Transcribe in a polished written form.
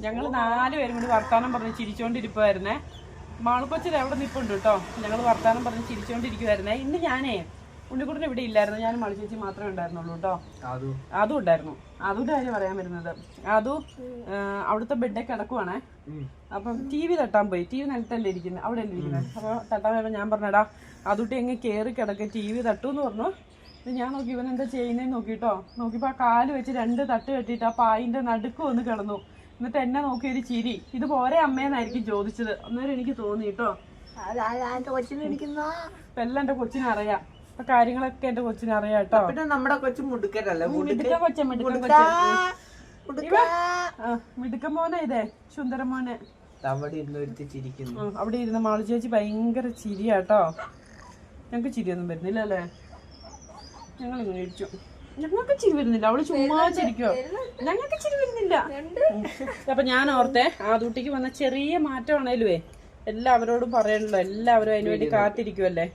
ഞങ്ങൾ 4 പേരും കൂടി വർത്താനം പറഞ്ഞ് ചിരിച്ചോണ്ടിരിക്കുവായിരുന്നേ. മാളുക്കൊച്ചിൽ എവിടെ നിൽപ്പുണ്ട് കേട്ടോ. ഞങ്ങൾ വർത്താനം പറഞ്ഞ് ചിരിച്ചോണ്ടിരിക്കുവായിരുന്നേ. ഇന്ന് ഞാനേ ഉണ്ണിക്കുട്ടൻ ഇവിടെ ഇല്ലായിരുന്നു, ഞാൻ മളിച്ചേച്ചി മാത്രമേ ഉണ്ടായിരുന്നുള്ളൂ കേട്ടോ. അതും ഉണ്ടായിരുന്നു. അതുകൊണ്ട് കാര്യം പറയാൻ വരുന്നത്, അതും അവിടുത്തെ ബെഡേ കിടക്കുവാണേ. അപ്പം TV തട്ടാൻ പോയി. TV നിലത്തല്ലേ ഇരിക്കുന്നത്, അവിടെ അല്ലേ ഇരിക്കുന്നത്. അപ്പോൾ തട്ടാൻ പോയപ്പോൾ ഞാൻ പറഞ്ഞടാ അതുട്ടി എങ്ങനെ കയറി കിടക്കുക, TV തട്ടൂന്ന് പറഞ്ഞു. ഞാൻ നോക്കി ഇവൻ എന്താ ചെയ്യുന്നതെന്ന് നോക്കിട്ടോ. നോക്കിയപ്പോൾ ആ കാല് വെച്ച് 2 തട്ട് കെട്ടിയിട്ട് ആ പായിന്റെ നടുക്ക് വന്ന് കിടന്നു. എന്നിട്ട് എന്നെ നോക്കി ഒരു ചിരി. ഇത് പോരെ അമ്മേന്നായിരിക്കും ചോദിച്ചത്. അന്നേരം എനിക്ക് തോന്നി കേട്ടോ, ഇപ്പൊ എല്ലാം എന്റെ കൊച്ചിനെ അറിയാം. ഇപ്പൊ കാര്യങ്ങളൊക്കെ എന്റെ കൊച്ചിനെ അറിയാം കേട്ടോ. പിന്നെ നമ്മുടെ കൊച്ചു മിടുക്കൻ മോനെ, ഇതേ സുന്ദര മോനെ. അവിടെ ഇരുന്ന മാളു ചേച്ചി ഭയങ്കര ചിരിയാട്ടോ. ഞങ്ങക്ക് ചിരിയൊന്നും വരുന്നില്ല അല്ലേ? ഞങ്ങൾ ഇങ്ങനെ ഇരിച്ചു. ഞങ്ങൾക്ക് ചിരി വരുന്നില്ല, അവള് ചുമ്മാ ചിരിക്കോ. ഞങ്ങൾക്ക് ചിരി വരുന്നില്ല. അപ്പൊ ഞാൻ ഓർത്തെ ആദൂട്ടിക്ക് വന്ന ചെറിയ മാറ്റമാണേലുവേ എല്ലാവരോടും പറയണല്ലോ. എല്ലാവരും അതിനുവേണ്ടി കാത്തിരിക്കുവല്ലേ.